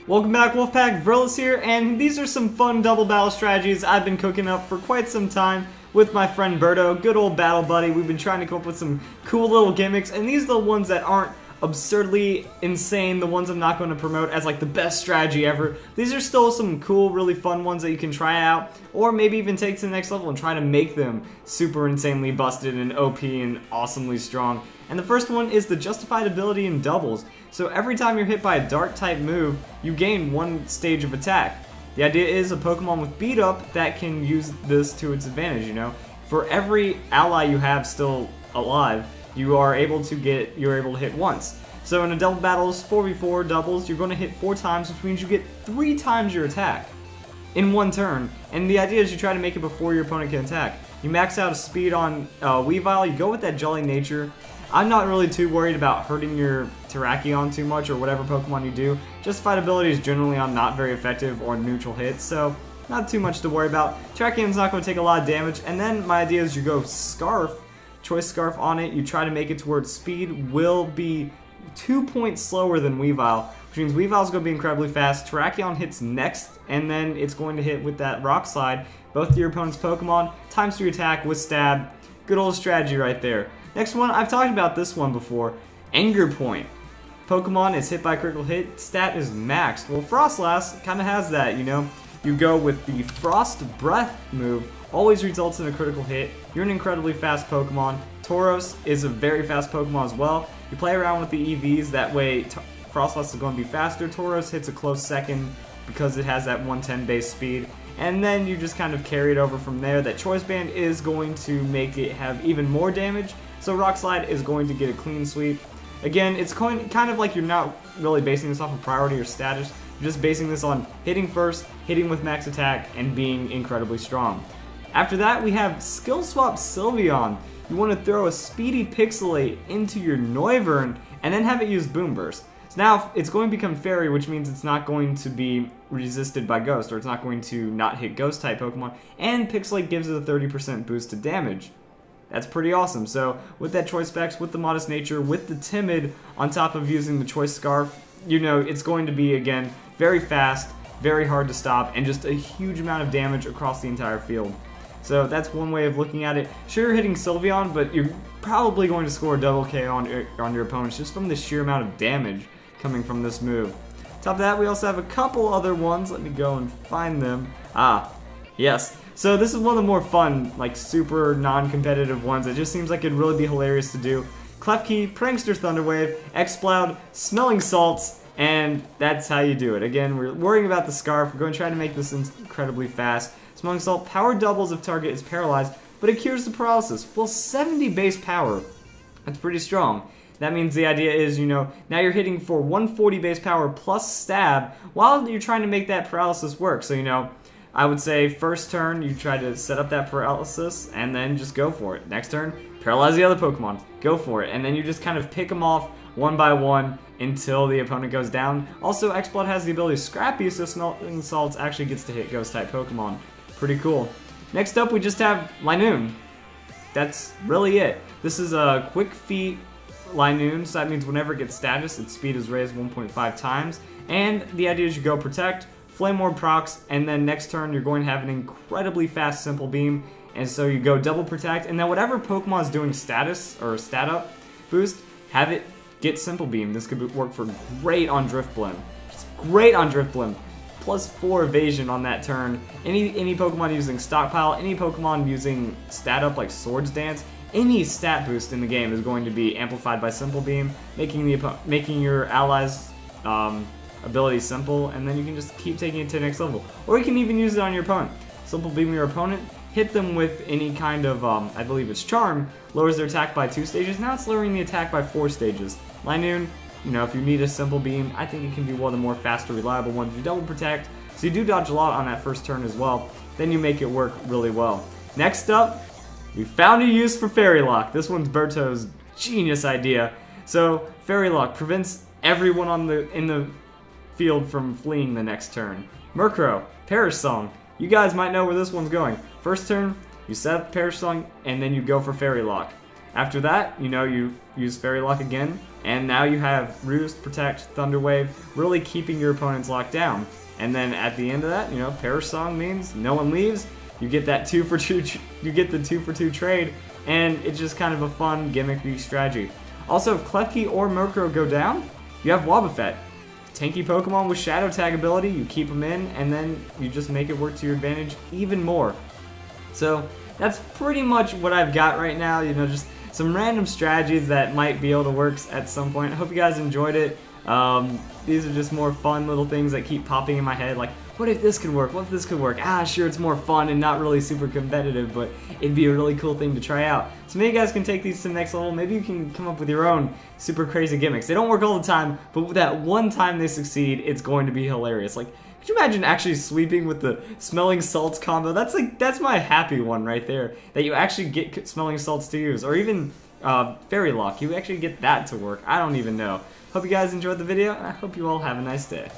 Welcome back, Wolfpack. Verlis here, and these are some fun double battle strategies I've been cooking up for quite some time with my friend Berto, good old battle buddy. We've been trying to come up with some cool little gimmicks, and these are the ones that aren't absurdly insane, the ones I'm not going to promote as like the best strategy ever. These are still some cool, really fun ones that you can try out, or maybe even take to the next level and try to make them super insanely busted and OP and awesomely strong. And the first one is the justified ability in doubles. So every time you're hit by a dark type move, you gain one stage of attack. The idea is a Pokemon with beat up that can use this to its advantage, you know. For every ally you have still alive, you're able to hit once. So in a double battles, 4v4 doubles, you're going to hit 4 times, which means you get 3 times your attack in one turn. And the idea is you try to make it before your opponent can attack. You max out a speed on Weavile, you go with that Jolly nature. I'm not really too worried about hurting your Terrakion too much or whatever Pokemon you do. Justified ability is generally on not very effective or neutral hits, so not too much to worry about. Terrakion's not going to take a lot of damage, and then my idea is you go Scarf, Choice Scarf on it, you try to make it to where its speed will be 2 points slower than Weavile, which means Weavile's going to be incredibly fast. Terrakion hits next, and then it's going to hit with that Rock Slide. Both of your opponent's Pokemon, times 3 attack with Stab. Good old strategy right there. Next one, I've talked about this one before. Anger Point. Pokemon is hit by a critical hit, stat is maxed. Well, Frostlass kind of has that, you know. You go with the Frost Breath move, always results in a critical hit. You're an incredibly fast Pokemon. Tauros is a very fast Pokemon as well. You play around with the EVs, that way Frostlass is going to be faster. Tauros hits a close second because it has that 110 base speed. And then you just kind of carry it over from there. That Choice Band is going to make it have even more damage. So Rock Slide is going to get a clean sweep. Again, it's kind of like you're not really basing this off of priority or status. You're just basing this on hitting first, hitting with max attack, and being incredibly strong. After that, we have Skill Swap Sylveon. You want to throw a Speedy Pixelate into your Noivern and then have it use Boom Burst. So now it's going to become Fairy, which means it's not going to be resisted by Ghost, or it's not going to not hit Ghost type Pokemon, and Pixelate gives it a 30% boost to damage. That's pretty awesome. So with that Choice Specs, with the Modest Nature, with the Timid, on top of using the Choice Scarf, you know it's going to be, again, very fast, very hard to stop, and just a huge amount of damage across the entire field. So that's one way of looking at it. Sure, you're hitting Sylveon, but you're probably going to score a double KO on your opponents just from the sheer amount of damage coming from this move. Top of that, we also have a couple other ones. Let me go and find them. Ah, yes. So this is one of the more fun, like super non-competitive ones. It just seems like it'd really be hilarious to do. Klefki, Prankster Thunderwave, Exploud, Smelling Salts, and that's how you do it. Again, we're worrying about the Scarf. We're going to try to make this incredibly fast. Smelling Salt, power doubles if target is paralyzed, but it cures the paralysis. Well, 70 base power. That's pretty strong. That means the idea is, you know, now you're hitting for 140 base power plus stab while you're trying to make that paralysis work. So, you know, I would say first turn, you try to set up that paralysis and then just go for it. Next turn, paralyze the other Pokemon. Go for it. And then you just kind of pick them off one by one until the opponent goes down. Also, Exploud has the ability Scrappy, so Smelling Salts actually gets to hit Ghost-type Pokemon. Pretty cool. Next up, we just have Linoone. That's really it. This is a Quick Feet Linoone, so that means whenever it gets status, its speed is raised 1.5 times. And the idea is you go Protect, Flame Orb procs, and then next turn you're going to have an incredibly fast Simple Beam, and so you go double Protect, and then whatever Pokemon is doing status or stat up boost, have it get Simple Beam. This could work for great on Drifblim. It's great on Drifblim. Plus 4 evasion on that turn. Any Pokemon using Stockpile, any Pokemon using stat up like Swords Dance, any stat boost in the game is going to be amplified by Simple Beam, making your allies' ability simple, and then you can just keep taking it to the next level. Or you can even use it on your opponent. Simple Beam your opponent, hit them with any kind of, I believe it's Charm, lowers their attack by 2 stages. Now it's lowering the attack by 4 stages. Linoone, you know, if you need a Simple Beam, I think it can be one of the more faster, reliable ones. You double Protect, so you do dodge a lot on that first turn as well. Then you make it work really well. Next up, we found a use for Fairy Lock. This one's Berto's genius idea. So Fairy Lock prevents everyone in the field from fleeing the next turn. Murkrow, Perish Song. You guys might know where this one's going. First turn, you set up Perish Song, and then you go for Fairy Lock. After that, you know, you use Fairy Lock again, And now you have Roost, Protect, Thunder Wave, really keeping your opponents locked down. And then at the end of that, you know, Perish Song means no one leaves. You get that 2 for 2. You get the 2 for 2 trade, and it's just kind of a fun gimmicky strategy. Also, if Klefki or Murkrow go down, you have Wobbuffet. Tanky Pokemon with Shadow Tag ability, you keep them in, and then you just make it work to your advantage even more. So that's pretty much what I've got right now. You know, just some random strategies that might be able to work at some point. I hope you guys enjoyed it. These are just more fun little things that keep popping in my head, like, what if this could work? What if this could work? Ah, sure, it's more fun and not really super competitive, but it'd be a really cool thing to try out. So maybe you guys can take these to the next level. Maybe you can come up with your own super crazy gimmicks. They don't work all the time, but that one time they succeed, it's going to be hilarious. Like, could you imagine actually sweeping with the Smelling Salts combo? That's my happy one right there, that you actually get Smelling Salts to use, or even Fairy Lock. You actually get that to work. I don't even know. Hope you guys enjoyed the video, and I hope you all have a nice day.